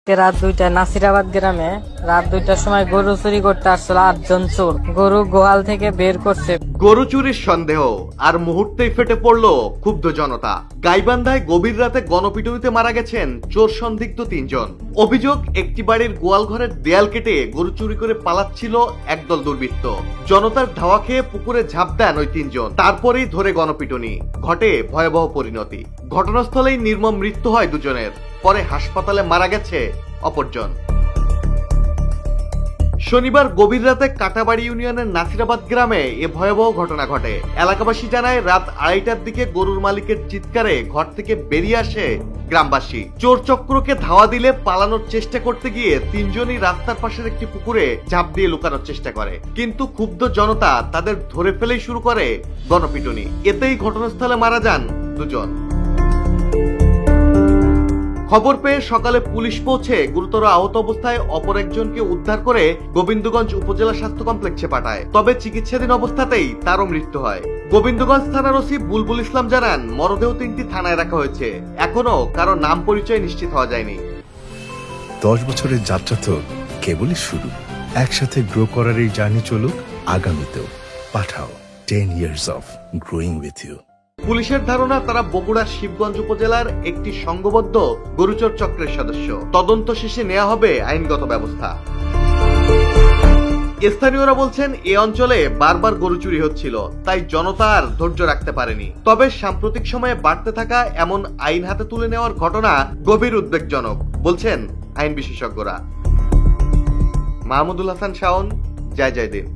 রাত 2টায় নাসিরাবাদ গ্রামে রাত 2টার সময় গরু চুরি করতে আসছিল 8জন চোর। গরু গোয়াল থেকে বের করছে। গরু চুরির সন্দেহ আর মুহূর্তেই ফেটে পড়লো ক্ষুব্ধ জনতা। গাইবান্ধায় গভীর রাতে গণপিটুনিতে মারা গেছেন চোর সন্দিগ্ধ 3 জন। অভিযোগ, একটি বাড়ির গোয়াল ঘরের দেয়াল কেটে গরু চুরি করে পালাচ্ছিল একদল দুর্বৃত্ত। জনতার ধাওয়া খেয়ে পুকুরে ঝাঁপ দেন ওই 3 জন। তারপরেই ধরে গণপিটুনি, ঘটে ভয়াবহ পরিণতি। ঘটনাস্থলেই নির্মম মৃত্যু হয় 2 জনের, পরে হাসপাতালে মারা গেছে অপরজন। শনিবার গভীর রাতে কাটাবাড়ি ইউনিয়নের নাসিরাবাদ গ্রামে এ ভয়াবহ ঘটনা ঘটে। এলাকাবাসী জানায়, রাত 2:30টার দিকে গরুর মালিকের চিৎকারে ঘর থেকে বেরিয়ে আসে গ্রামবাসী। চোর চক্রকে ধাওয়া দিলে পালানোর চেষ্টা করতে গিয়ে 3 জনই রাস্তার পাশের একটি পুকুরে ঝাঁপ দিয়ে লুকানোর চেষ্টা করে, কিন্তু ক্ষুব্ধ জনতা তাদের ধরে ফেলেই শুরু করে গণপিটুনি। এতেই ঘটনাস্থলে মারা যান 2 জন। খবর পেয়ে সকালে পুলিশ পৌঁছে গুরুতর আহত অবস্থায় অপর একজনকে উদ্ধার করে গোবিন্দগঞ্জ উপজেলা স্বাস্থ্য কমপ্লেক্সে পাঠায়। তবে চিকিৎসাধীন অবস্থাতেই তারও মৃত্যু হয়। গোবিন্দগঞ্জ থানার ওসি বুলবুল ইসলাম জানান, মরদেহ 3টি থানায় রাখা হয়েছে। এখনো কারো নাম পরিচয় নিশ্চিত হওয়া যায়নি। 10 বছরের যাত্রা তো কেবলই শুরু। একসাথে গ্রো করার এই জার্নি চলুক আগামীতেও। পাঠাও 10 years of growing with you। পুলিশের ধারণা, তারা বগুড়ার শিবগঞ্জ উপজেলার একটি সংঘবদ্ধ গরুচোর চক্রের সদস্য। তদন্ত শেষে নেওয়া হবে আইনগত ব্যবস্থা। স্থানীয়রা বলছেন, এ অঞ্চলে বারবার গরু চুরি হচ্ছিল, তাই জনতা আর ধৈর্য রাখতে পারেনি। তবে সাম্প্রতিক সময়ে বাড়তে থাকা এমন আইন হাতে তুলে নেওয়ার ঘটনা গভীর উদ্বেগজনক বলছেন আইন বিশেষজ্ঞরা। মাহমুদুল হাসান শাওন, জয় জয় দেব।